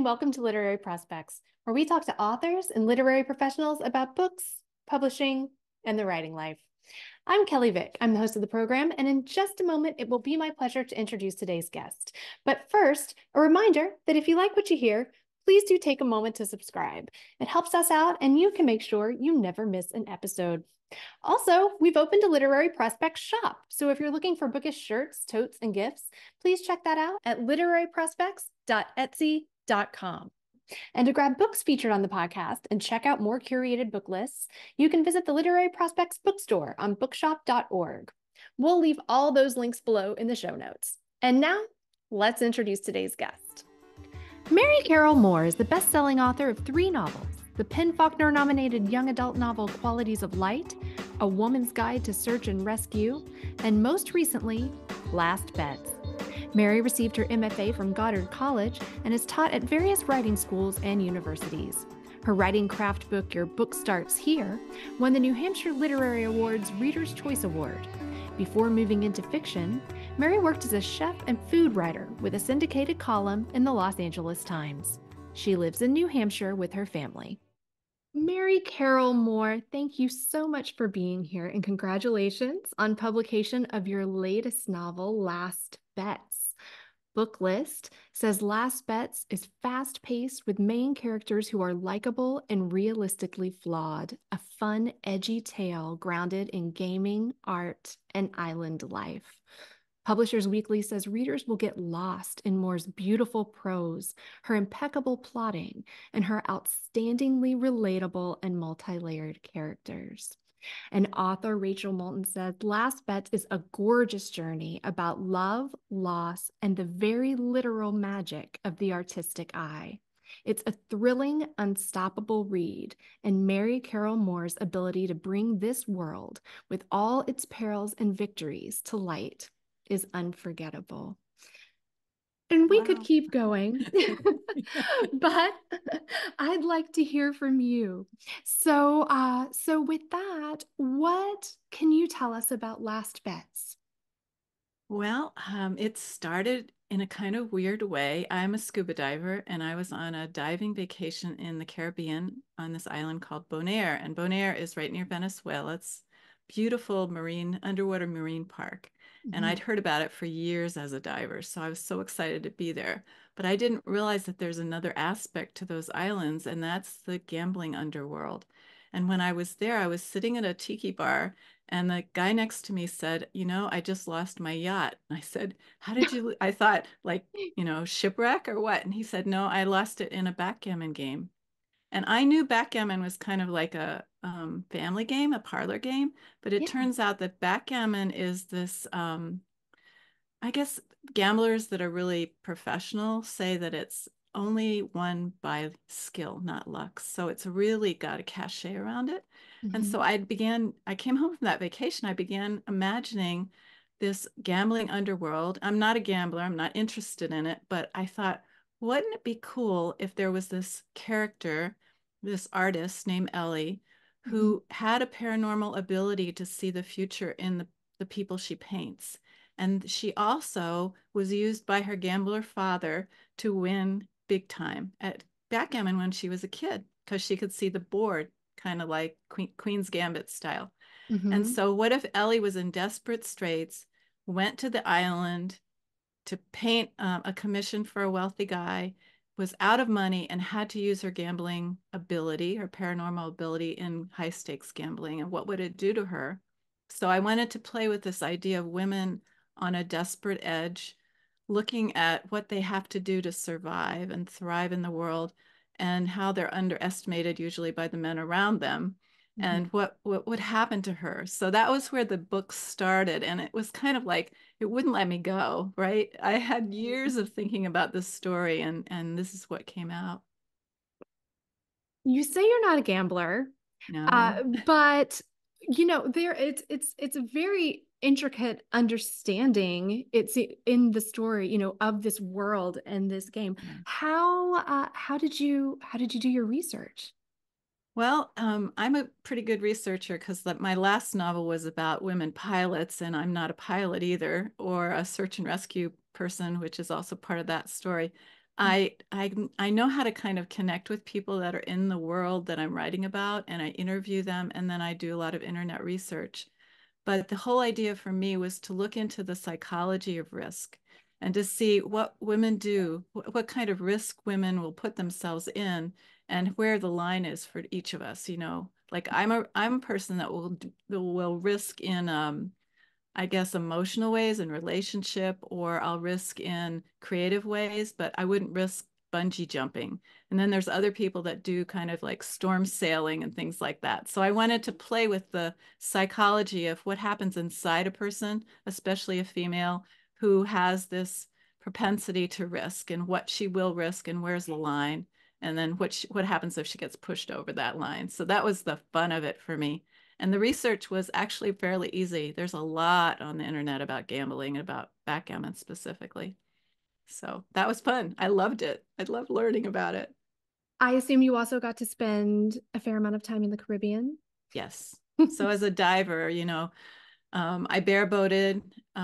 and welcome to Literary Prospects, where we talk to authors and literary professionals about books, publishing, and the writing life. I'm Kelley Vick. I'm the host of the program, and in just a moment, it will be my pleasure to introduce today's guest. But first, a reminder that if you like what you hear, please do take a moment to subscribe. It helps us out, and you can make sure you never miss an episode. Also, we've opened a Literary Prospects shop, so if you're looking for bookish shirts, totes, and gifts, please check that out at literaryprospects.etsy.com. And to grab books featured on the podcast and check out more curated book lists, you can visit the Literary Prospects bookstore on bookshop.org. We'll leave all those links below in the show notes. And now, let's introduce today's guest. Mary Carroll Moore is the best-selling author of 3 novels: the PEN-Faulkner-nominated young adult novel Qualities of Light, A Woman's Guide to Search and Rescue, and most recently, Last Bets. Mary received her MFA from Goddard College and is taught at various writing schools and universities. Her writing craft book, Your Book Starts Here, won the New Hampshire Literary Awards Reader's Choice Award. Before moving into fiction, Mary worked as a chef and food writer with a syndicated column in the Los Angeles Times. She lives in New Hampshire with her family. Mary Carroll Moore, thank you so much for being here, and congratulations on publication of your latest novel, Last Bets. Book list says Last Bets is fast-paced with main characters who are likable and realistically flawed, a fun, edgy tale grounded in gaming, art, and island life. Publishers Weekly says readers will get lost in Moore's beautiful prose, her impeccable plotting, and her outstandingly relatable and multi-layered characters. And author Rachel Moulton said, Last Bets is a gorgeous journey about love, loss, and the very literal magic of the artistic eye. It's a thrilling, unstoppable read, and Mary Carroll Moore's ability to bring this world, with all its perils and victories, to light is unforgettable. And we could keep going, but I'd like to hear from you. So with that, what can you tell us about Last Bets? Well, it started in a kind of weird way. I'm a scuba diver, and I was on a diving vacation in the Caribbean on this island called Bonaire. And Bonaire is right near Venezuela. It's beautiful underwater marine park. And I'd heard about it for years as a diver, so I was so excited to be there. But I didn't realize that there's another aspect to those islands, and that's the gambling underworld. And when I was there, I was sitting at a tiki bar, and the guy next to me said, I just lost my yacht. And I said, how did you? I thought, like, shipwreck or what? And he said, no, I lost it in a backgammon game. And I knew backgammon was kind of like a family game, a parlor game, but it turns out that backgammon is this, I guess gamblers that are really professional say that it's only won by skill, not luck. So it's really got a cachet around it. And so I came home from that vacation, I began imagining this gambling underworld. I'm not a gambler, I'm not interested in it, but I thought, wouldn't it be cool if there was this character, this artist named Ellie, who had a paranormal ability to see the future in the people she paints. And she also was used by her gambler father to win big time at backgammon when she was a kid, because she could see the board, kind of like Queen's Gambit style. And so what if Ellie was in desperate straits, went to the island to paint a commission for a wealthy guy, was out of money, and had to use her gambling ability, her paranormal ability in high stakes gambling, and what would it do to her? So I wanted to play with this idea of women on a desperate edge, looking at what they have to do to survive and thrive in the world, and how they're underestimated usually by the men around them, and what would happen to her. So that was where the book started, and it was kind of like it wouldn't let me go, right? I had years of thinking about this story, and this is what came out. You say you're not a gambler, No. but it's a very intricate understanding. It's in the story, of this world and this game. Yeah. How did you do your research? Well, I'm a pretty good researcher because my last novel was about women pilots, and I'm not a pilot either, or a search and rescue person, which is also part of that story. I know how to kind of connect with people that are in the world that I'm writing about, and I interview them, and then I do a lot of internet research. But the whole idea for me was to look into the psychology of risk and to see what women do, what kind of risk women will put themselves in, and where the line is for each of us. Like I'm a person that will risk in I guess emotional ways and relationship, or I'll risk in creative ways, but I wouldn't risk bungee jumping. And then there's other people that do kind of like storm sailing and things like that. So I wanted to play with the psychology of what happens inside a person, especially a female who has this propensity to risk, and what she will risk and where's the line, and then what happens if she gets pushed over that line. So that was the fun of it for me. And the research was actually fairly easy. There's a lot on the internet about gambling and about backgammon specifically. So that was fun. I loved it. I loved learning about it. I assume you also got to spend a fair amount of time in the Caribbean. Yes. So as a diver, I bareboated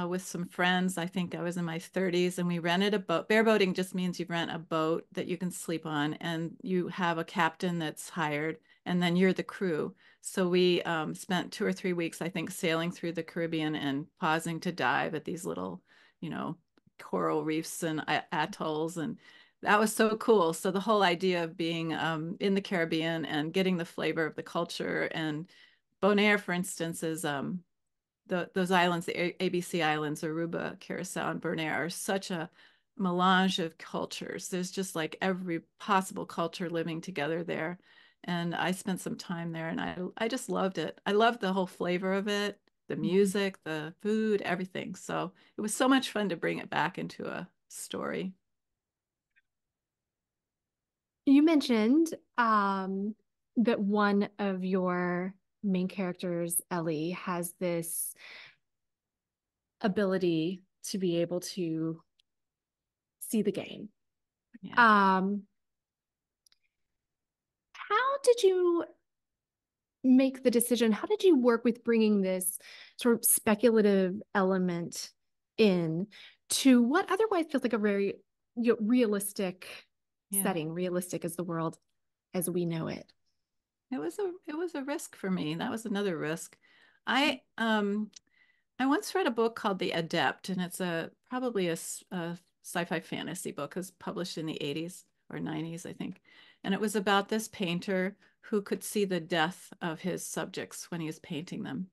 with some friends. I think I was in my 30s, and we rented a boat. Bareboating just means you rent a boat that you can sleep on, and you have a captain that's hired, and then you're the crew. So we spent 2 or 3 weeks, I think, sailing through the Caribbean and pausing to dive at these little, you know, coral reefs and atolls. And that was so cool. So the whole idea of being in the Caribbean and getting the flavor of the culture, and Bonaire, for instance, is those islands, the ABC Islands, Aruba, Curacao, and Bonaire, are such a melange of cultures. There's just like every possible culture living together there. And I spent some time there, and I just loved it. I loved the whole flavor of it, the music, the food, everything. So it was so much fun to bring it back into a story. You mentioned that one of your main characters, Ellie, has this ability to be able to see the game. Yeah. Um, how did you make the decision? How did you work with bringing this sort of speculative element in to what otherwise feels like a very realistic Yeah. setting, realistic as the world as we know it? It was a risk for me. That was another risk. I once read a book called The Adept, and it's probably a sci-fi fantasy book. It was published in the 80s or 90s, I think. And it was about this painter who could see the death of his subjects when he was painting them.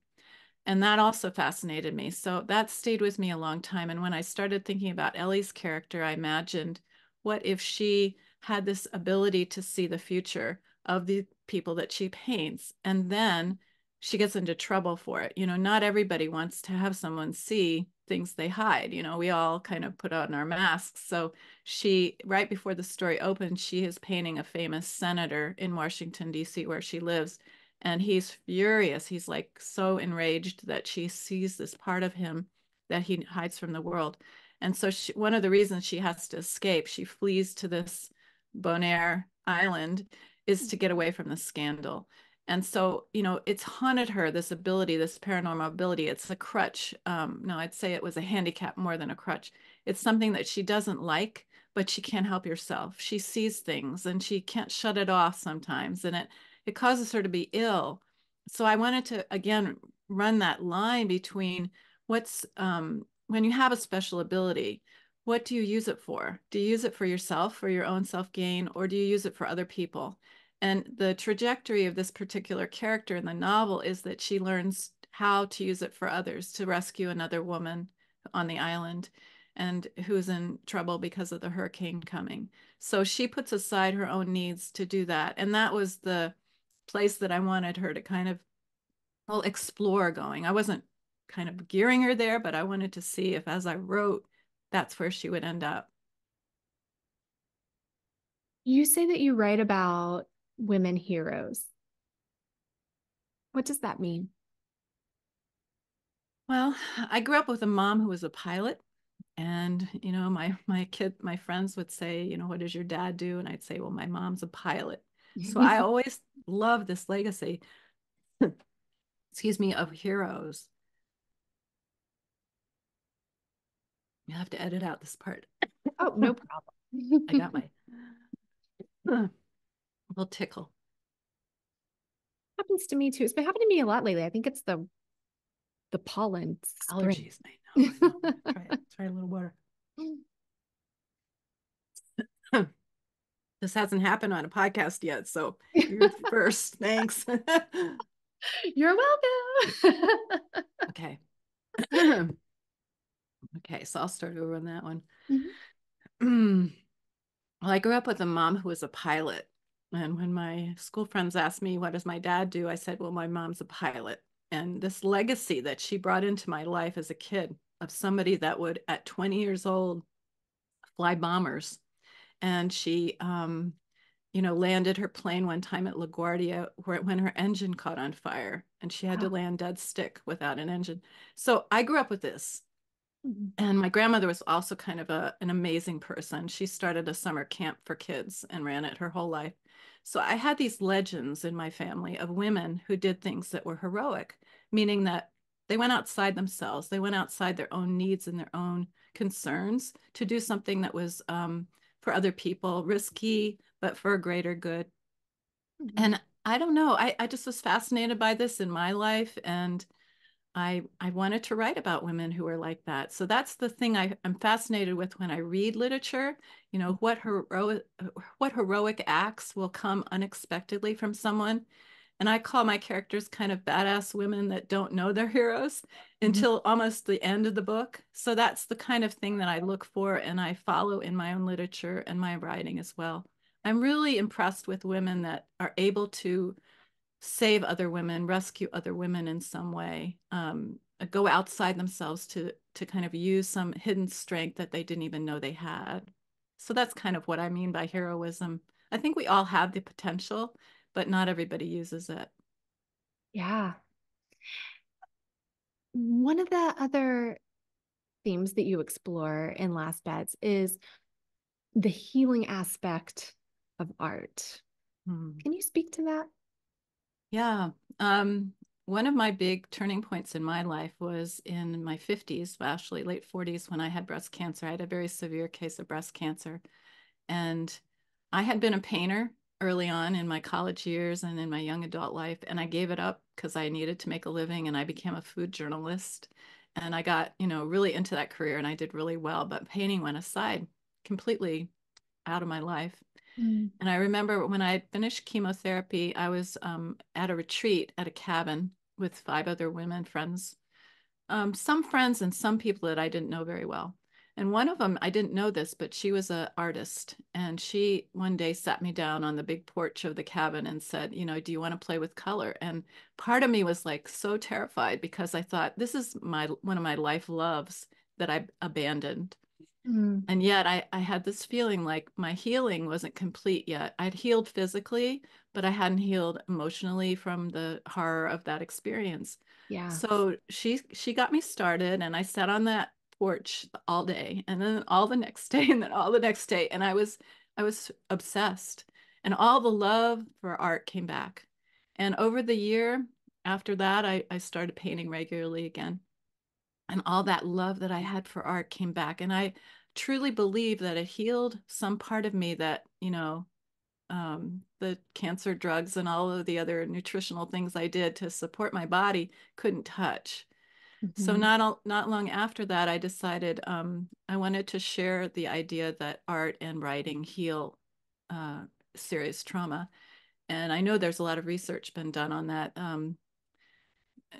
And that also fascinated me. So that stayed with me a long time. And when I started thinking about Ellie's character, I imagined, what if she had this ability to see the future of the people that she paints, and then she gets into trouble for it. Not everybody wants to have someone see things they hide. We all kind of put on our masks. So right before the story opens, she is painting a famous senator in Washington, D.C., where she lives. And he's furious. He's like so enraged that she sees this part of him that he hides from the world. And so one of the reasons she has to escape, she flees to this Bonaire island, is to get away from the scandal. And so, it's haunted her, this ability, this paranormal ability. It's a crutch. No, I'd say it was a handicap more than a crutch. It's something that she doesn't like, but she can't help herself. She sees things and she can't shut it off sometimes. And it causes her to be ill. So I wanted to, again, run that line between when you have a special ability, what do you use it for? Do you use it for yourself, for your own self gain, or do you use it for other people? And the trajectory of this particular character in the novel is that she learns how to use it for others, to rescue another woman on the island and who's in trouble because of the hurricane coming. So she puts aside her own needs to do that. And that was the place that I wanted her to kind of, well, explore going. I wasn't kind of gearing her there, but I wanted to see if, as I wrote, that's where she would end up. You say that you write about women heroes. What does that mean? Well, I grew up with a mom who was a pilot. And, my friends would say, what does your dad do? And I'd say, well, my mom's a pilot. So I always love this legacy, excuse me, of heroes. You have to edit out this part. Oh, no problem. I got my little tickle. Happens to me too. It's been happening to me a lot lately. I think it's the pollen spring. Allergies. I know. Try a little water. This hasn't happened on a podcast yet, so you're first. Thanks. You're welcome. Okay. Okay, so I'll start over on that one. Well, I grew up with a mom who was a pilot. And when my school friends asked me, what does my dad do? I said, well, my mom's a pilot. And this legacy that she brought into my life as a kid of somebody that would, at 20 years old, fly bombers. And she, landed her plane one time at LaGuardia when her engine caught on fire and she had to Wow. land dead stick without an engine. So I grew up with this. Mhm. And my grandmother was also kind of an amazing person. She started a summer camp for kids and ran it her whole life. So I had these legends in my family of women who did things that were heroic, meaning that they went outside themselves. They went outside their own needs and their own concerns to do something that was for other people, risky, but for a greater good. Mhm. And I don't know, I just was fascinated by this in my life. And I wanted to write about women who are like that. So that's the thing I'm fascinated with when I read literature. What heroic acts will come unexpectedly from someone. And I call my characters kind of badass women that don't know they're heroes Mhm. until almost the end of the book. So that's the kind of thing that I look for and I follow in my own literature and my writing as well. I'm really impressed with women that are able to save other women, rescue other women in some way, go outside themselves to kind of use some hidden strength that they didn't even know they had. So that's kind of what I mean by heroism. I think we all have the potential, but not everybody uses it. Yeah. One of the other themes that you explore in Last Beds is the healing aspect of art. Hmm. Can you speak to that? Yeah. Um, One of my big turning points in my life was in my 50s, well, actually late 40s, when I had breast cancer. I had a very severe case of breast cancer. And I had been a painter early on in my college years and in my young adult life, and I gave it up because I needed to make a living and I became a food journalist. And I got, really into that career and I did really well, but painting went aside completely out of my life. Mm. And I remember when I had finished chemotherapy, I was at a retreat at a cabin with 5 other women friends, some friends and some people that I didn't know very well. And one of them, I didn't know this, but she was an artist. And she one day sat me down on the big porch of the cabin and said, do you want to play with color? And part of me was like so terrified because I thought, this is one of my life loves that I abandoned. Mm. And yet I had this feeling like my healing wasn't complete yet. I'd healed physically, but I hadn't healed emotionally from the horror of that experience. Yeah. So she got me started and I sat on that porch all day and then all the next day and then all the next day. And I was obsessed. And all the love for art came back. And over the year after that, I started painting regularly again and all that love that I had for art came back. And I truly believe that it healed some part of me that, the cancer drugs and all of the other nutritional things I did to support my body couldn't touch. So Mhm. not long after that, I decided I wanted to share the idea that art and writing heal uh, serious trauma. And I know there's a lot of research been done on that.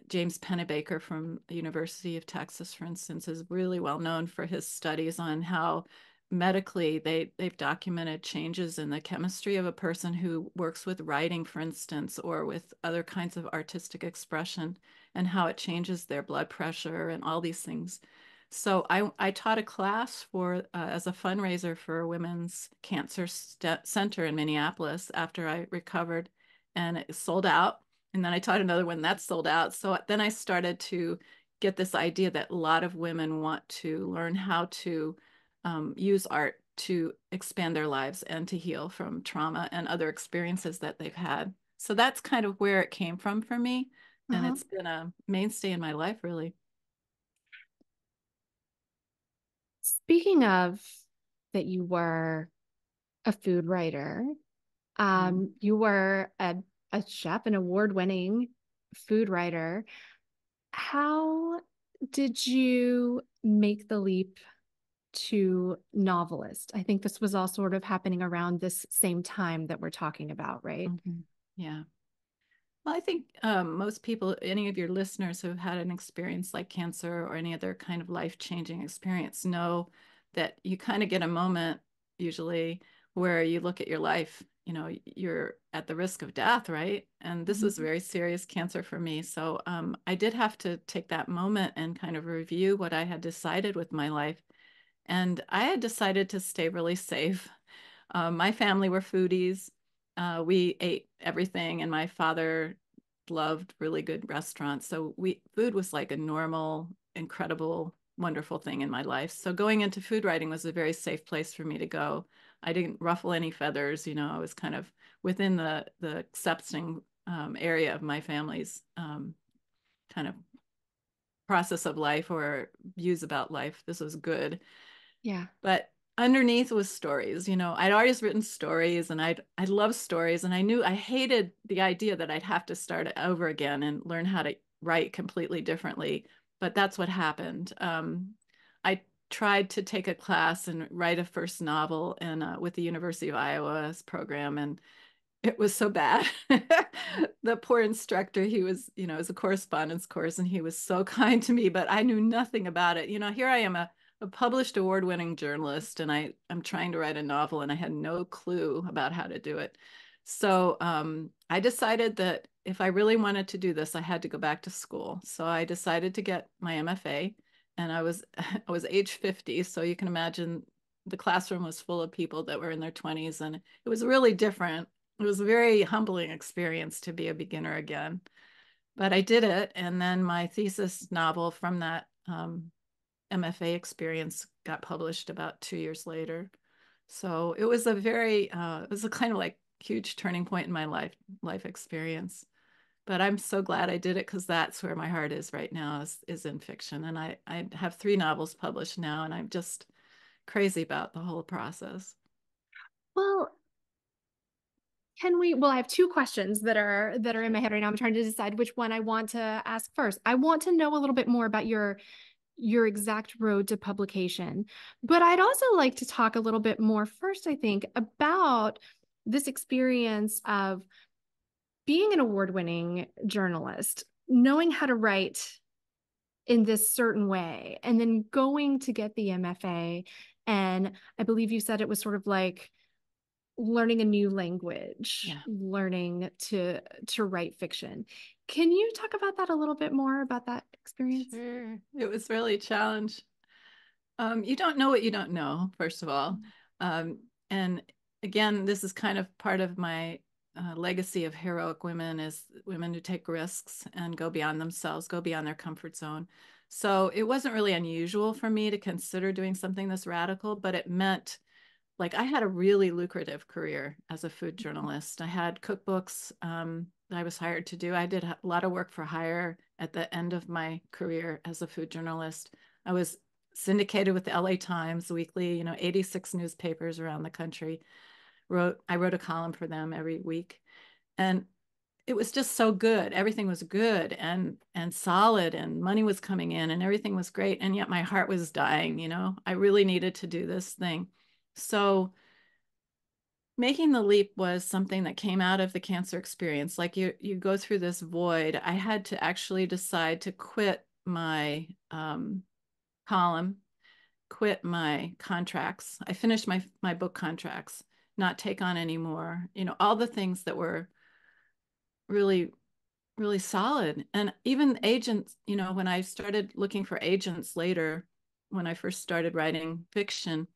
James Pennebaker from the University of Texas, for instance, is really well known for his studies on how medically they've documented changes in the chemistry of a person who works with writing, for instance, or with other kinds of artistic expression, and how it changes their blood pressure and all these things. So I taught a class as a fundraiser for a women's cancer center in Minneapolis after I recovered, and it sold out. And then I taught another one that sold out. So then I started to get this idea that a lot of women want to learn how to use art to expand their lives and to heal from trauma and other experiences that they've had. So that's kind of where it came from for me. And Uh-huh. it's been a mainstay in my life, really. Speaking of that you were a food writer. Mm. You were a chef, an award-winning food writer. How did you make the leap to novelist? I think this was all sort of happening around this same time that we're talking about, right? Mhm. Yeah. Well, I think most people, any of your listeners who have had an experience like cancer or any other kind of life-changing experience, know that you kind of get a moment usually where you look at your life, you're at the risk of death, right? And this was Mhm. very serious cancer for me. So I did have to take that moment and kind of review what I had decided with my life. And I had decided to stay really safe. My family were foodies. We ate everything, and my father loved really good restaurants. So food was like a normal, incredible, wonderful thing in my life. So going into food writing was a very safe place for me to go. I didn't ruffle any feathers. I was kind of within the accepting area of my family's kind of process of life or views about life. This was good. Yeah. But underneath was stories. I'd always written stories, and I love stories, and I knew I hated the idea that I'd have to start over again and learn how to write completely differently. But that's what happened. I tried to take a class and write a first novel with the University of Iowa's program, and it was so bad. The poor instructor, he was, it was a correspondence course, and he was so kind to me, but I knew nothing about it. Here I am, a published award-winning journalist, and I'm trying to write a novel, and I had no clue about how to do it. So I decided that if I really wanted to do this, I had to go back to school. So I decided to get my MFA, and I was age 50, so you can imagine the classroom was full of people that were in their 20s, and it was really different. It was a very humbling experience to be a beginner again, but I did it. And then my thesis novel from that MFA experience got published about 2 years later. So it was a kind of like huge turning point in my life experience. But I'm so glad I did it because that's where my heart is right now is in fiction. And I have 3 novels published now, and I'm just crazy about the whole process. Well, I have two questions that are in my head right now. I'm trying to decide which one I want to ask first. I want to know a little bit more about your exact road to publication. But I'd also like to talk a little bit more first, I think, about this experience of being an award-winning journalist, knowing how to write in this certain way, and then going to get the MFA. And I believe you said it was sort of like learning a new language, Yeah. learning to write fiction. Can you talk about that a little bit more about that experience? Sure. It was really a challenge. You don't know what you don't know, first of all. And again, this is kind of part of my legacy of heroic women is women who take risks and go beyond themselves, go beyond their comfort zone. So it wasn't really unusual for me to consider doing something this radical, but it meant like I had a really lucrative career as a food journalist. I had cookbooks that I was hired to do. I did a lot of work for hire at the end of my career as a food journalist. I was syndicated with the LA Times weekly, 86 newspapers around the country. I wrote a column for them every week. And it was just so good. Everything was good and solid, and money was coming in, and everything was great. And yet my heart was dying. I really needed to do this thing. So making the leap was something that came out of the cancer experience. Like you go through this void. I had to actually decide to quit my column, quit my contracts. I finished my book contracts, not take on anymore. All the things that were really really solid. And even agents, when I started looking for agents later, when I first started writing fiction,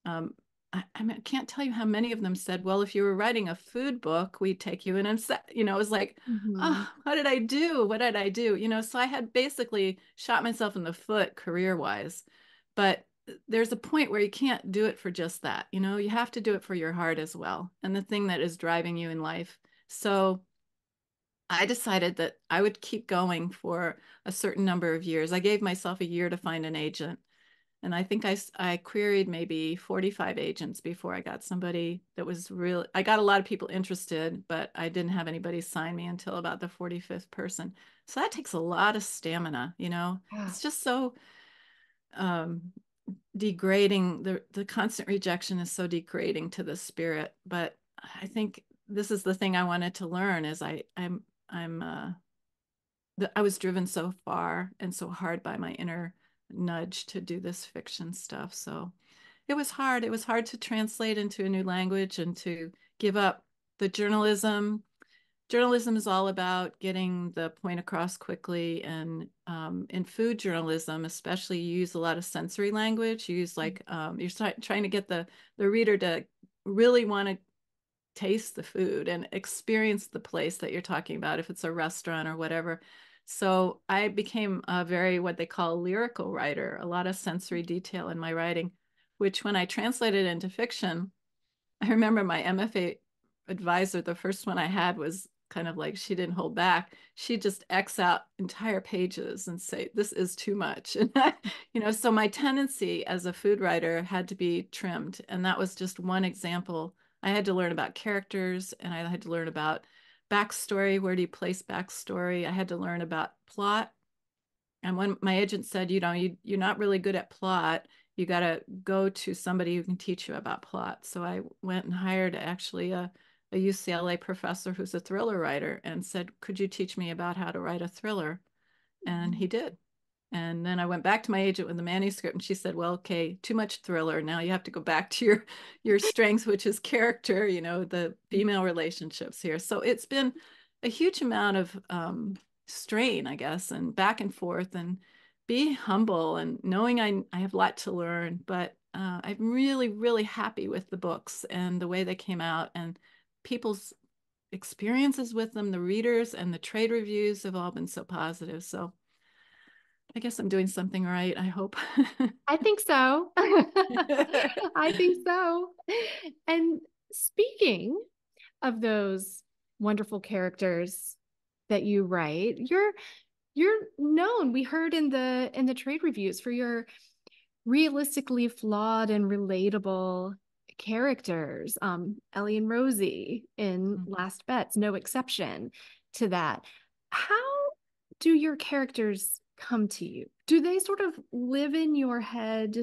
I can't tell you how many of them said, well, if you were writing a food book, we'd take you in and set, it was like, Mhm. oh, what did I do? What did I do? So I had basically shot myself in the foot career wise. But there's a point where you can't do it for just that. You have to do it for your heart as well. And the thing that is driving you in life. So I decided that I would keep going for a certain number of years. I gave myself a year to find an agent. And I think I queried maybe 45 agents before I got somebody that was real. I got a lot of people interested, but I didn't have anybody sign me until about the 45th person. So that takes a lot of stamina, you know. Yeah. It's just so um, degrading. The constant rejection is so degrading to the spirit. But I think this is the thing I wanted to learn is I was driven so far and so hard by my inner nudge to do this fiction stuff. So it was hard. It was hard to translate into a new language and to give up the journalism. Journalism is all about getting the point across quickly. And in food journalism, especially, you use a lot of sensory language. You use like you're trying to get the reader to really want to taste the food and experience the place that you're talking about, if it's a restaurant or whatever. So I became a very, what they call, lyrical writer, a lot of sensory detail in my writing, which when I translated into fiction, I remember my MFA advisor, the first one I had was kind of like, she didn't hold back. She just X out entire pages and say, this is too much. And so my tendency as a food writer had to be trimmed. And that was just one example. I had to learn about characters and I had to learn about backstory. Where do you place backstory? I had to learn about plot. And when my agent said, you're not really good at plot, you got to go to somebody who can teach you about plot. So I went and hired actually a UCLA professor who's a thriller writer and said, could you teach me about how to write a thriller? And he did. And then I went back to my agent with the manuscript and she said, well, okay, too much thriller. Now you have to go back to your strengths, which is character, the female relationships here. So it's been a huge amount of strain, I guess, and back and forth and be humble and knowing I have a lot to learn, but I'm really, really happy with the books and the way they came out and people's experiences with them, the readers and the trade reviews have all been so positive. So I guess I'm doing something right, I hope. I think so. I think so. And speaking of those wonderful characters that you write, you're known. We heard in the trade reviews for your realistically flawed and relatable characters. Ellie and Rosie in Last Bets, no exception to that. How do your characters come to you? Do they sort of live in your head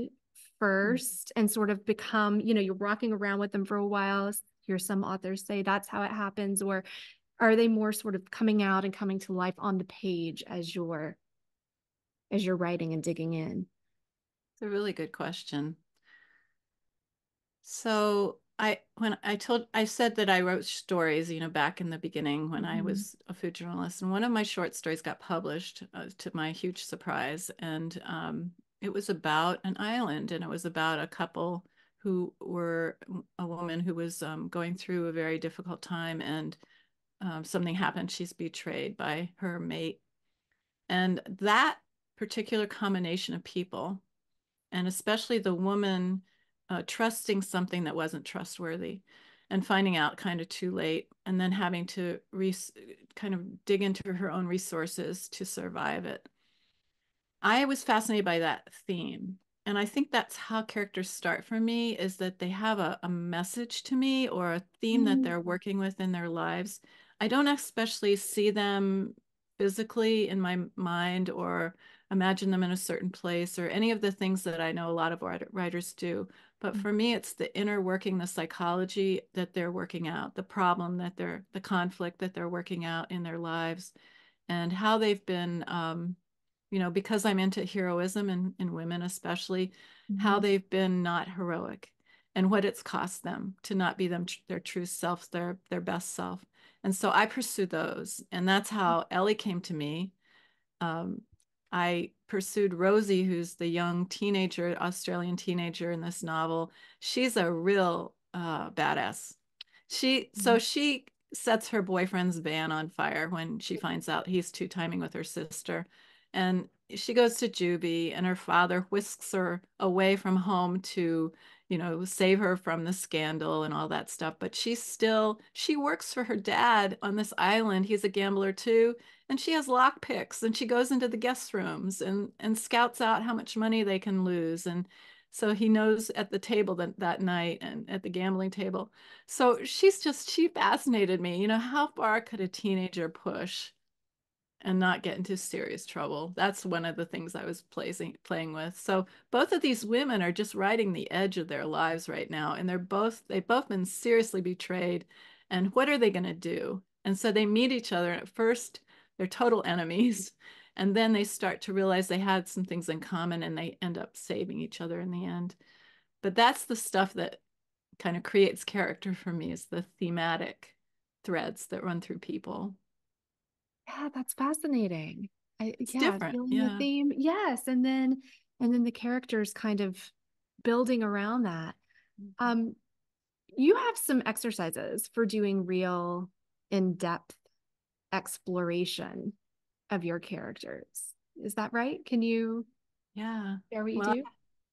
first and sort of become, you're walking around with them for a while? Hear some authors say that's how it happens, or are they more sort of coming out and coming to life on the page as you're writing and digging in? It's a really good question. So I said that I wrote stories, back in the beginning when I Mm-hmm. was a food journalist, and one of my short stories got published to my huge surprise, and it was about an island, and it was about a couple who were a woman who was going through a very difficult time, and something happened. She's betrayed by her mate, and that particular combination of people and especially the woman trusting something that wasn't trustworthy and finding out kind of too late and then having to kind of dig into her own resources to survive it. I was fascinated by that theme. And I think that's how characters start for me is that they have a message to me or a theme that they're working with in their lives. I don't especially see them physically in my mind or imagine them in a certain place or any of the things that I know a lot of writers do. But for me, it's the inner working, the psychology that they're working out, the problem the conflict that they're working out in their lives, and how they've been because I'm into heroism and in women especially, how Mm-hmm. they've been not heroic and what it's cost them to not be their true self, their best self. And so I pursue those. And that's how Ellie came to me. Um, I pursued Rosie, who's the young teenager, Australian teenager in this novel. She's a real badass. So she sets her boyfriend's van on fire when she finds out he's two-timing with her sister. And she goes to juvie, and her father whisks her away from home to, save her from the scandal and all that stuff. But she works for her dad on this island. He's a gambler too. And she has lock picks and she goes into the guest rooms and scouts out how much money they can lose. And so he knows at the table that night and at the gambling table. So she fascinated me. How far could a teenager push and not get into serious trouble? That's one of the things I was playing with. So both of these women are just riding the edge of their lives right now, and they've both been seriously betrayed. And what are they going to do? And so they meet each other, and at first they're total enemies, and then they start to realize they had some things in common, and they end up saving each other in the end. But that's the stuff that kind of creates character for me, is the thematic threads that run through people. Yeah, that's fascinating. It's Yeah, different. feeling the Yeah. theme. Yes, and then the characters kind of building around that. Um, you have some exercises for doing real in-depth exploration of your characters. Is that right? Can you Yeah. share what you Well, do?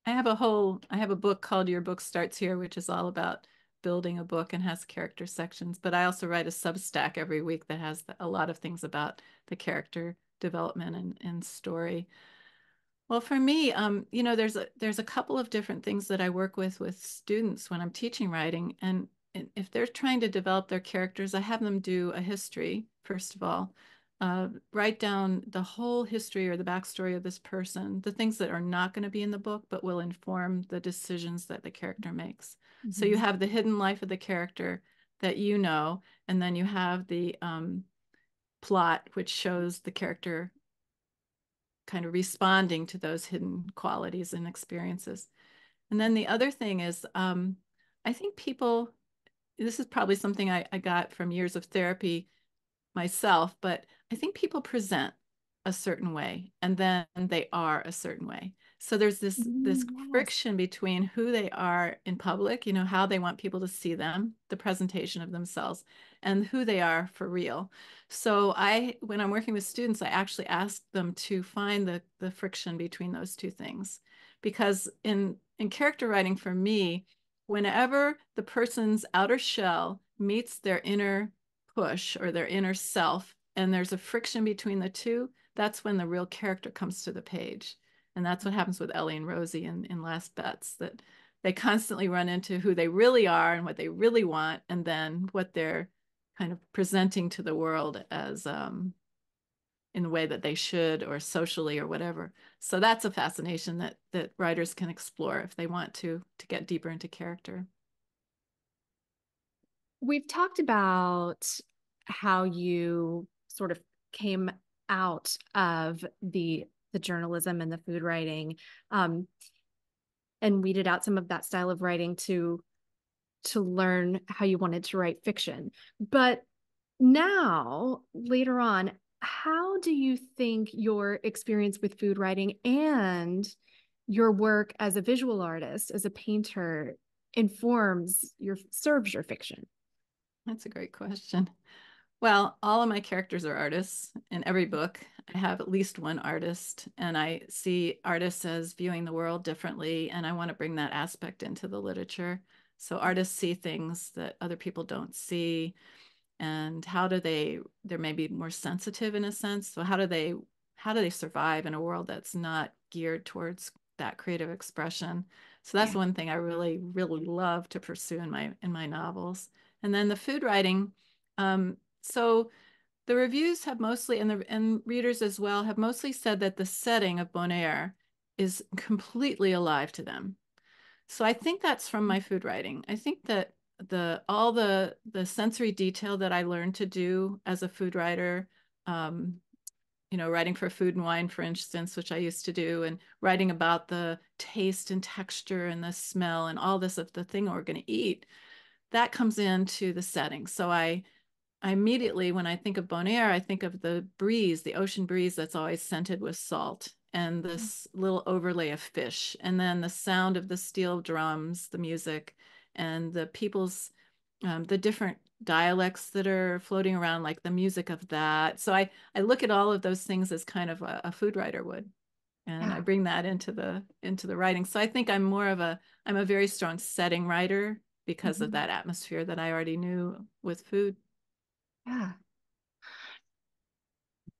I have a book called Your Book Starts Here, which is all about building a book and has character sections. But I also write a Substack every week that has a lot of things about the character development and story. Well, for me, there's a couple of different things that I work with students when I'm teaching writing, and if they're trying to develop their characters, I have them do a history first of all, write down the whole history or the backstory of this person, the things that are not going to be in the book but will inform the decisions that the character makes. So you Mhm. have the hidden life of the character that and then you have the plot, which shows the character kind of responding to those hidden qualities and experiences. And then the other thing is, I think people, this is probably something I got from years of therapy myself, but I think people present a certain way and then they are a certain way. So there's this Yes. friction between who they are in public, how they want people to see them, the presentation of themselves, and who they are for real. So when I'm working with students, I actually ask them to find the friction between those two things. Because in character writing for me, whenever the person's outer shell meets their inner push or their inner self, and there's a friction between the two, that's when the real character comes to the page. And that's what happens with Ellie and Rosie in Last Bets, that they constantly run into who they really are and what they really want, and then what they're kind of presenting to the world as in the way that they should, or socially, or whatever. So that's a fascination that writers can explore if they want to get deeper into character. We've talked about how you sort of came out of the journalism and the food writing, um, and weeded out some of that style of writing to learn how you wanted to write fiction. But now, later on, how do you think your experience with food writing and your work as a visual artist, as a painter, serves your fiction? That's a great question. Well, all of my characters are artists. In every book, I have at least one artist, and I see artists as viewing the world differently, and I want to bring that aspect into the literature. So artists see things that other people don't see, and they're maybe more sensitive in a sense. So how do they survive in a world that's not geared towards that creative expression? So that's Yeah. one thing I really, really love to pursue in my novels. And then the food writing. So the reviews have mostly, and readers as well, have mostly said that the setting of Bonaire is completely alive to them. So I think that's from my food writing. I think that all the sensory detail that I learned to do as a food writer, um, writing for Food and Wine, for instance, which I used to do, and writing about the taste and texture and the smell and all this of the thing we're going to eat, that comes into the setting. So I immediately, when I think of Bonaire, I think of the breeze, the ocean breeze that's always scented with salt, and this little overlay of fish, and then the sound of the steel drums, the music, and the the different dialects that are floating around, like the music of that. So I look at all of those things as kind of a food writer would. and I Yeah. bring that into the writing. So I think I'm a very strong setting writer because of Mhm. that atmosphere that I already knew with food. Yeah.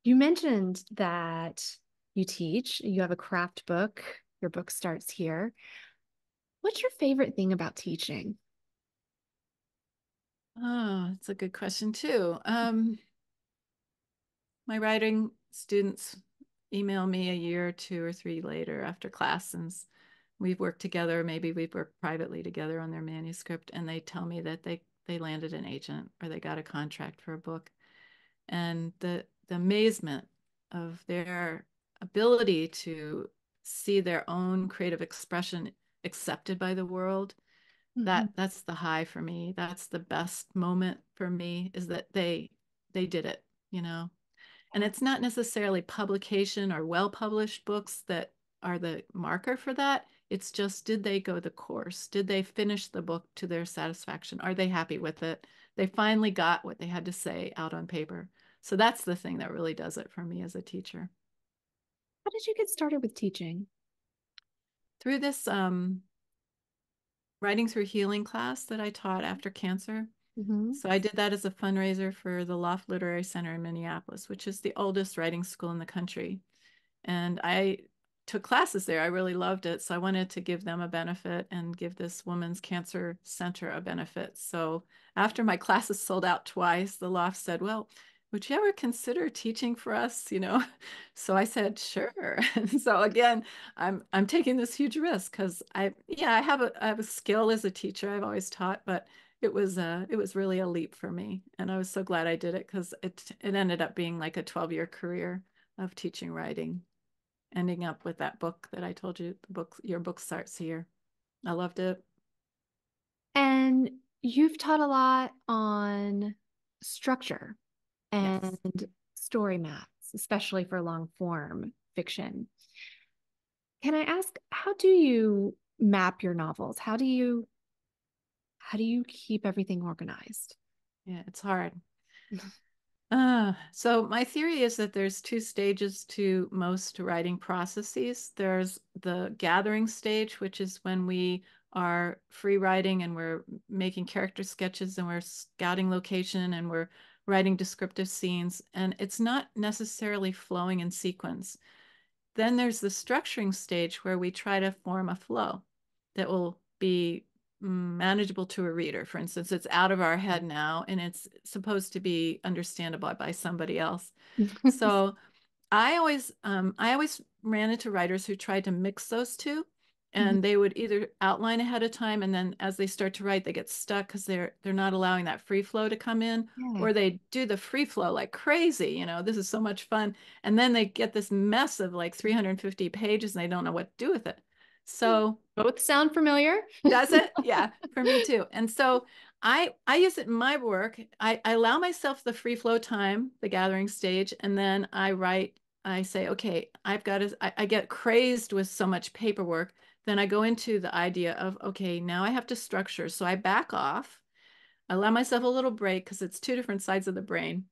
You mentioned that you teach, you have a craft book, your book starts here. What's your favorite thing about teaching? Oh, it's a good question too. My writing students email me a year or two or three later after class, and we've worked together. Maybe we've worked privately together on their manuscript, and they tell me that they landed an agent or they got a contract for a book, and the amazement of their ability to see their own creative expression accepted by the world, Mhm. that's the high for me. That's the best moment for me, is that they did it, you know. And Yeah. it's not necessarily publication or well published books that are the marker for that. It's just, did they go the course? Did they finish the book to their satisfaction? Are they happy with it? They finally got what they had to say out on paper. So that's the thing that really does it for me as a teacher. How did you get started with teaching? Through this writing through healing class that I taught after cancer. Hmm. So I did that as a fundraiser for the Loft Literary Center in Minneapolis, which is the oldest writing school in the country. And I took classes there. I really loved it. So I wanted to give them a benefit and give this woman's cancer center a benefit. So after my classes sold out twice, the loft said, well, would you ever consider teaching for us? You know? So I said, sure. And so again, I'm taking this huge risk because I have a skill as a teacher. I've always taught, but it was really a leap for me. And I was so glad I did it because it ended up being like a 12-year career of teaching writing, ending up with that book that I told you, the book, your book starts here. I loved it. And you've taught a lot on structure and Yes. story maps, especially for long form fiction. Can I ask, how do you map your novels? How do you keep everything organized? Yeah, it's hard. So my theory is that there's two stages to most writing processes. There's the gathering stage, which is when we are free writing and we're making character sketches and we're scouting location and we're writing descriptive scenes, and it's not necessarily flowing in sequence. Then there's the structuring stage where we try to form a flow that will be manageable to a reader. For instance, it's out of our head now and it's supposed to be understandable by somebody else. So I always ran into writers who tried to mix those two, Mhm. and they would either outline ahead of time, and then as they start to write, they get stuck because they're not allowing that free flow to come in, Yeah. or they do the free flow like crazy. You know, this is so much fun, and then they get this mess of like 350 pages, and they don't know what to do with it. So Both sound familiar. does it? Yeah, for me too. And so I use it in my work. I allow myself the free flow time, the gathering stage, and then I write, I say, okay, I get crazed with so much paperwork. Then I go into the idea of, okay, now I have to structure. So I back off. I allow myself a little break because it's two different sides of the brain.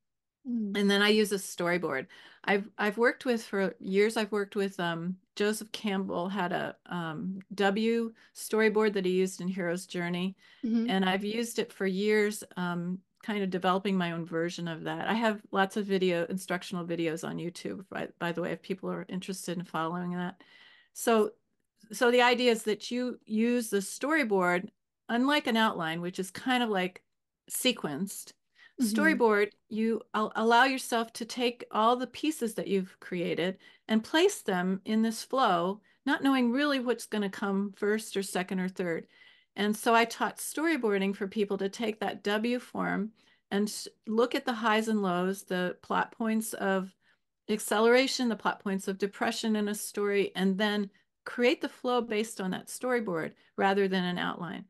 Mm. And then I use a storyboard. I've worked with for years. I've worked with Joseph Campbell had a W storyboard that he used in Hero's Journey, Mhm. and I've used it for years, kind of developing my own version of that. I have lots of instructional videos on YouTube, by the way, if people are interested in following that. So so the idea is that you use the storyboard, unlike an outline, which is kind of like sequenced. Mhm. Storyboard, you allow yourself to take all the pieces that you've created and place them in this flow, not knowing really what's going to come first or second or third. And so I taught storyboarding for people to take that W form and look at the highs and lows, the plot points of acceleration, the plot points of depression in a story, and then create the flow based on that storyboard rather than an outline.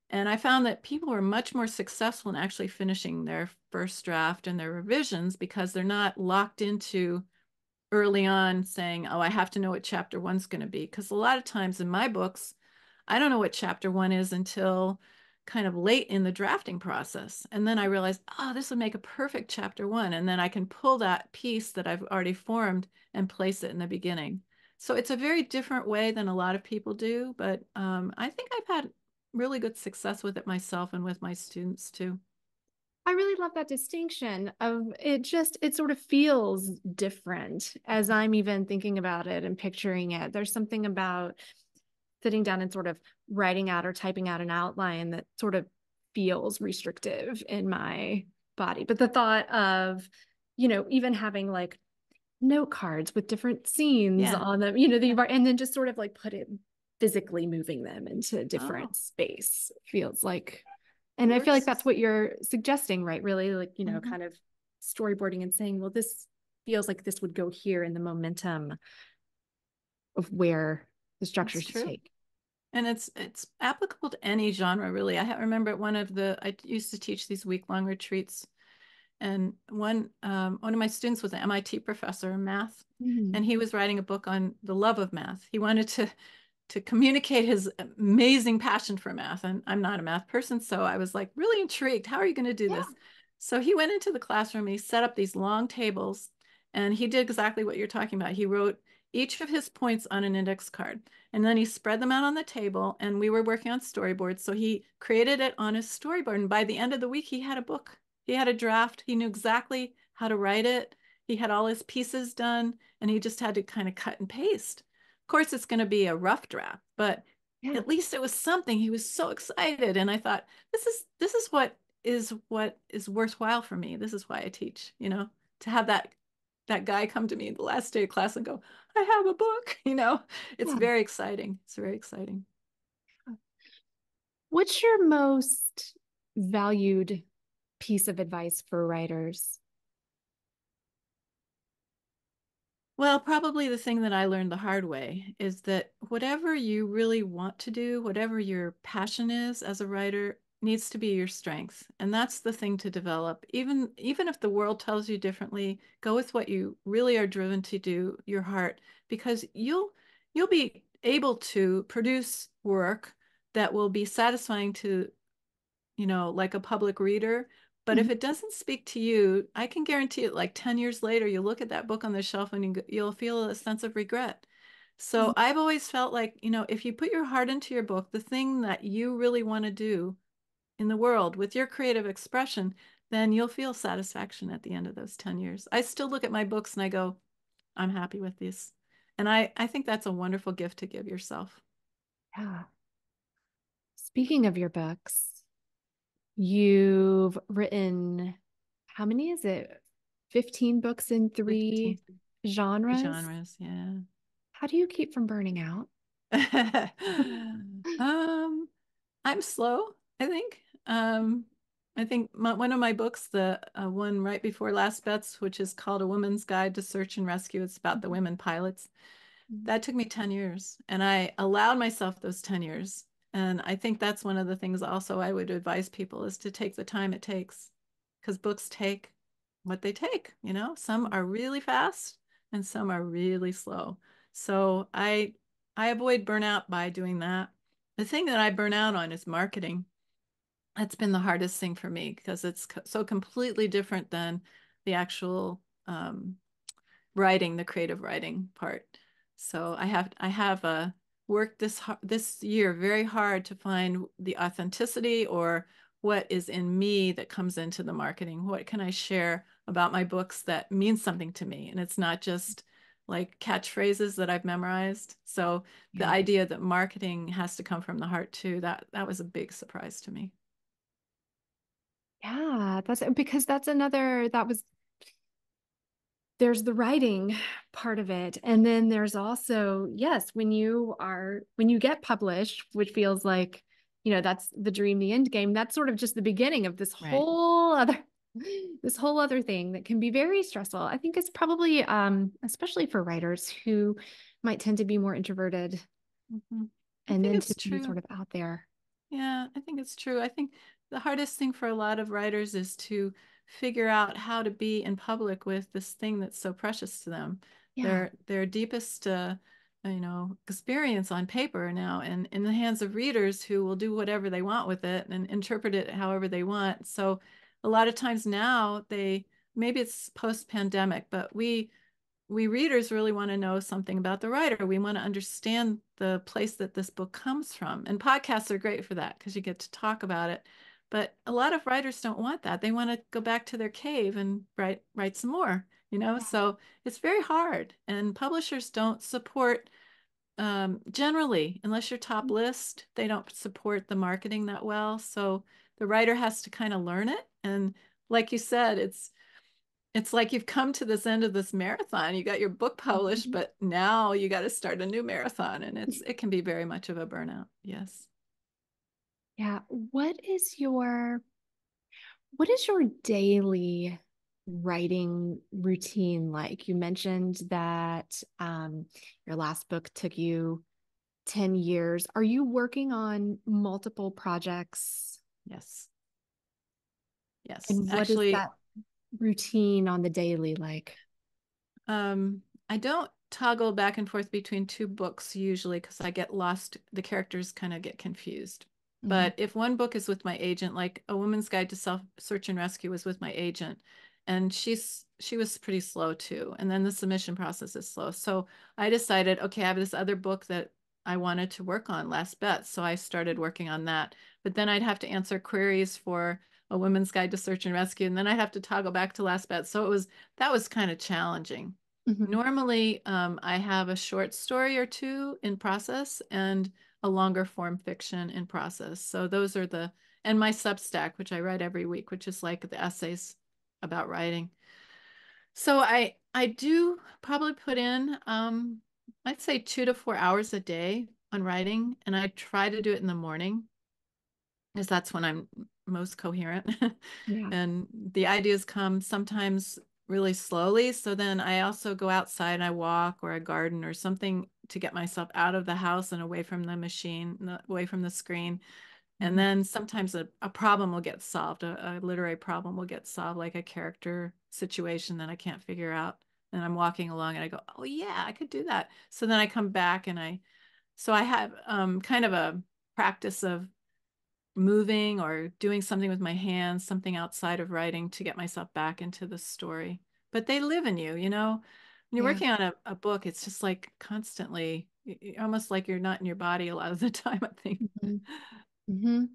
And I found that people were much more successful in actually finishing their first draft and their revisions because they're not locked into early on saying, oh, I have to know what chapter one's going to be. Because a lot of times in my books, I don't know what chapter one is until kind of late in the drafting process. And then I realized, oh, this would make a perfect chapter one. And then I can pull that piece that I've already formed and place it in the beginning. So it's a very different way than a lot of people do, but I think I've had really good success with it myself and with my students too. I really love that distinction of it just, it sort of feels different as I'm even thinking about it and picturing it. There's something about sitting down and sort of writing out or typing out an outline that sort of feels restrictive in my body. But the thought of, even having like note cards with different scenes Yeah. on them, Yeah. and then just sort of like put it physically moving them into Oh, different space feels like, it and I feel like that's works. what you're suggesting, right? Really, like, Hmm. kind of storyboarding and saying, well, this feels like this would go here in the momentum of where the structure It's should true. take. And it's applicable to any genre, really. Remember I used to teach these week-long retreats, and one of my students was an MIT professor in math, Mm-hmm. and he was writing a book on the love of math. He wanted to communicate his amazing passion for math. And I'm not a math person, so I was like really intrigued. How are you going to do Yeah. this? So he went into the classroom, he set up these long tables, and he did exactly what you're talking about. He wrote each of his points on an index card, and then he spread them out on the table, and we were working on storyboards. So he created it on his storyboard. And by the end of the week, he had a book. He had a draft. He knew exactly how to write it. He had all his pieces done, and he just had to kind of cut and paste. Of course, it's going to be a rough draft, but Yeah. at least it was something. He was so excited, and I thought, this is what is worthwhile for me. This is why I teach, to have that guy come to me the last day of class and go, I have a book, It's Yeah. very exciting. It's very exciting. What's your most valued piece of advice for writers? Well, probably the thing that I learned the hard way is that whatever you really want to do, whatever your passion is as a writer, needs to be your strength. And that's the thing to develop. Even if the world tells you differently, go with what you really are driven to do, your heart, because you'll be able to produce work that will be satisfying to like a public reader. But Mhm. if it doesn't speak to you, I can guarantee it, like 10 years later, you'll look at that book on the shelf and you'll feel a sense of regret. So I've always felt like, if you put your heart into your book, the thing that you really want to do in the world with your creative expression, then you'll feel satisfaction at the end of those 10 years. I still look at my books and I go, I'm happy with this. And I think that's a wonderful gift to give yourself. Yeah. Speaking of your books, you've written, how many is it? 15 books in 15 three genres. genres, yeah. How do you keep from burning out? Um, I'm slow, I think. I think one of my books, the one right before Last Bets, which is called A Woman's Guide to Search and Rescue, it's about the women pilots. That took me 10 years, and I allowed myself those 10 years. And I think that's one of the things also I would advise people is to take the time it takes, because books take what they take. Some are really fast and some are really slow. So I avoid burnout by doing that. The thing that I burn out on is marketing. That's been the hardest thing for me because it's so completely different than the actual writing, the creative writing part. So I have worked this year very hard to find the authenticity or what is in me that comes into the marketing. What can I share about my books that means something to me? And it's not just like catchphrases that I've memorized. So the Yeah. idea that marketing has to come from the heart too, that was a big surprise to me. Yeah, that's because that's another, that was, there's the writing part of it. And then there's also, yes, when you get published, which feels like, that's the dream, the end game, that's sort of just the beginning of Right. this whole other thing that can be very stressful. I think it's probably, especially for writers who might tend to be more introverted Mhm. I and think then it's to be true. sort of out there. Yeah, I think it's true. I think the hardest thing for a lot of writers is to figure out how to be in public with this thing that's so precious to them. Yeah. Their deepest experience on paper now and in the hands of readers who will do whatever they want with it and interpret it however they want. So a lot of times now maybe it's post-pandemic, but we readers really want to know something about the writer. We want to understand the place that this book comes from. And podcasts are great for that because you get to talk about it. But a lot of writers don't want that. They want to go back to their cave and write some more, you know? So it's very hard. And publishers don't support, generally, unless you're top list, they don't support the marketing that well. So the writer has to kind of learn it. And like you said, it's like you've come to this end of this marathon. You got your book published, Mhm. but now you got to start a new marathon, and it can be very much of a burnout. Yes. Yeah. What is your daily writing routine like? You mentioned that your last book took you 10 years. Are you working on multiple projects? Yes. Yes. And what is Actually, that routine on the daily like? I don't toggle back and forth between two books usually because I get lost. The characters kind of get confused. Mhm. But if one book is with my agent, like A Woman's Guide to Self Search and Rescue was with my agent, and she was pretty slow too. And then the submission process is slow. So I decided, okay, I have this other book that I wanted to work on, Last Bet. So I started working on that. But then I'd have to answer queries for A Woman's Guide to Search and Rescue, and then I'd have to toggle back to Last Bet. So that was kind of challenging. Mhm. Normally, I have a short story or two in process and a longer form fiction in process. So those are and my Substack, which I write every week, which is like the essays about writing. So I do probably put in, I'd say 2 to 4 hours a day on writing, and I try to do it in the morning because that's when I'm most coherent. Yeah. And the ideas come sometimes really slowly. So then I also go outside and I walk or I garden or something to get myself out of the house and away from the machine, away from the screen. And Mhm. then sometimes a problem will get solved, a literary problem will get solved, like a character situation that I can't figure out. And I'm walking along and I go, oh, yeah, I could do that. So then I come back and so I have kind of a practice of moving or doing something with my hands, something outside of writing to get myself back into the story. But they live in you, you know? When you're Yeah. working on a book, it's just like constantly, almost like you're not in your body a lot of the time, I think. Mhm. Mhm.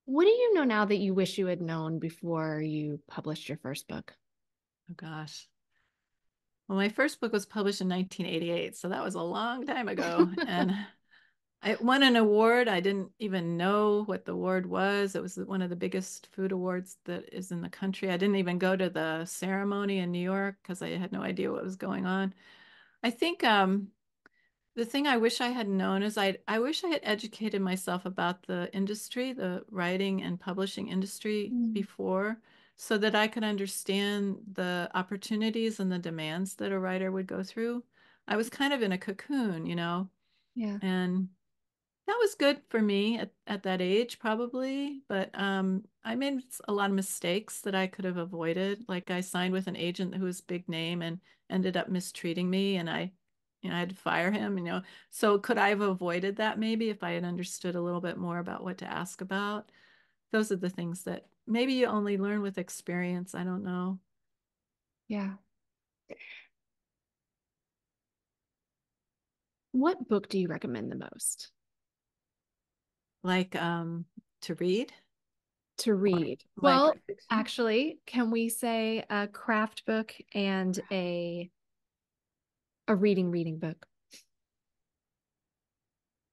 What do you know now that you wish you had known before you published your first book? Oh gosh. Well, my first book was published in 1988, so that was a long time ago. And I won an award. I didn't even know what the award was. It was one of the biggest food awards that is in the country. I didn't even go to the ceremony in New York because I had no idea what was going on. I think the thing I wish I had known is I wish I had educated myself about the industry, the writing and publishing industry Mm. before, so that I could understand the opportunities and the demands that a writer would go through. I was kind of in a cocoon, you know, Yeah. and that was good for me at that age, probably. But I made a lot of mistakes that I could have avoided. Like I signed with an agent who was big name and ended up mistreating me, and I had to fire him. You know, so could I have avoided that maybe if I had understood a little bit more about what to ask about? Those are the things that maybe you only learn with experience. I don't know. Yeah. What book do you recommend the most Like to read to or read? like Well, fiction. actually, can we say a craft book and a reading book?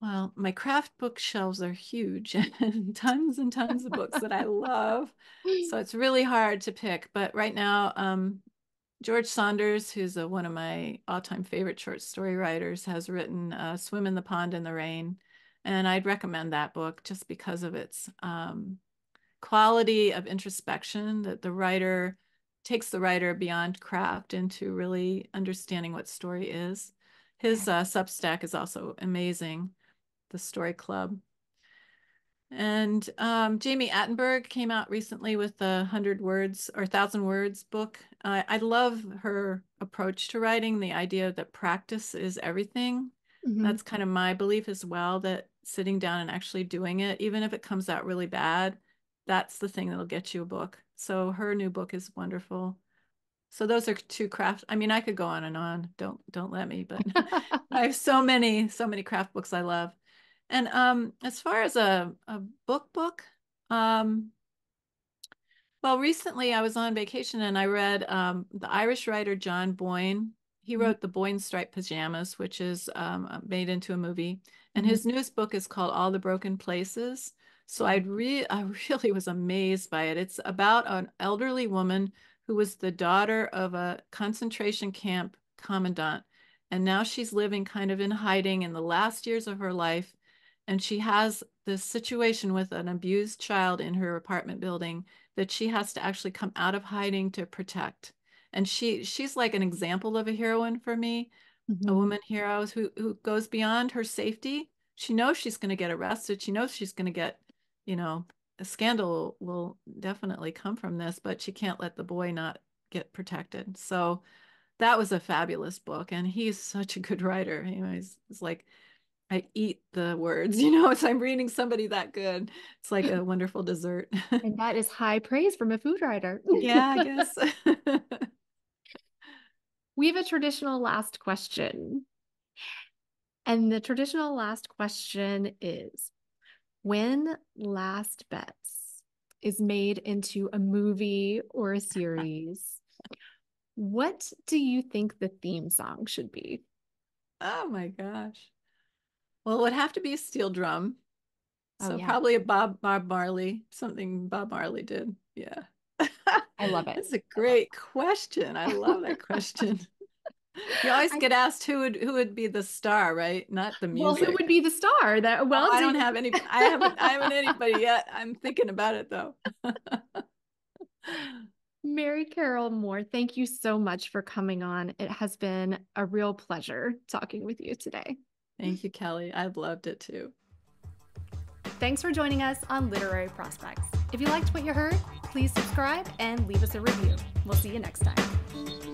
Well, my craft bookshelves are huge and tons of books that I love. So it's really hard to pick. But right now, George Saunders, who's one of my all-time favorite short story writers, has written Swim in the Pond in the Rain. And I'd recommend that book just because of its quality of introspection, that the writer takes the writer beyond craft into really understanding what story is. Yeah. His Substack is also amazing, the Story Club. And Jamie Attenberg came out recently with the 100 words or 1,000 words book. I love her approach to writing, the idea that practice is everything. Mhm. That's kind of my belief as well, that sitting down and actually doing it, even if it comes out really bad, that's the thing that'll get you a book. So her new book is wonderful. So those are two craft. I mean, I could go on and on. Don't let me, but I have so many craft books I love. And as far as a book, um, well, recently I was on vacation and I read the Irish writer John Boyne. He Mhm, wrote The Boyne Striped Pajamas, which is made into a movie. And mhm, his newest book is called All the Broken Places. So I really was amazed by it. It's about an elderly woman who was the daughter of a concentration camp commandant. And now she's living kind of in hiding in the last years of her life. And she has this situation with an abused child in her apartment building that she has to actually come out of hiding to protect. And she's like an example of a heroine for me, a mhm. woman hero who goes beyond her safety. She knows she's going to get arrested. She knows she's going to get, you know, a scandal will definitely come from this, but she can't let the boy not get protected. So that was a fabulous book, and he's such a good writer. You know, he's like I eat the words, you know, as I'm reading somebody that good. It's like a wonderful dessert. And that is high praise from a food writer. Yeah, I guess. We have a traditional last question. And the traditional last question is, when Last Bets is made into a movie or a series, what do you think the theme song should be? Oh my gosh. Well, it would have to be a steel drum. Oh, So yeah, probably a Bob Marley, something Bob Marley did. Yeah. I love it. That's a I love great question. I love that question. You always it. get asked who would be the star, right? Not the Well, who would music. be the star? That Oh, well, I do don't you? have any I haven't anybody yet. I'm thinking about it though. Mary Carroll Moore, thank you so much for coming on. It has been a real pleasure talking with you today. Thank you, Kelley. I've loved it too. Thanks for joining us on Literary Prospects. If you liked what you heard, please subscribe and leave us a review. We'll see you next time.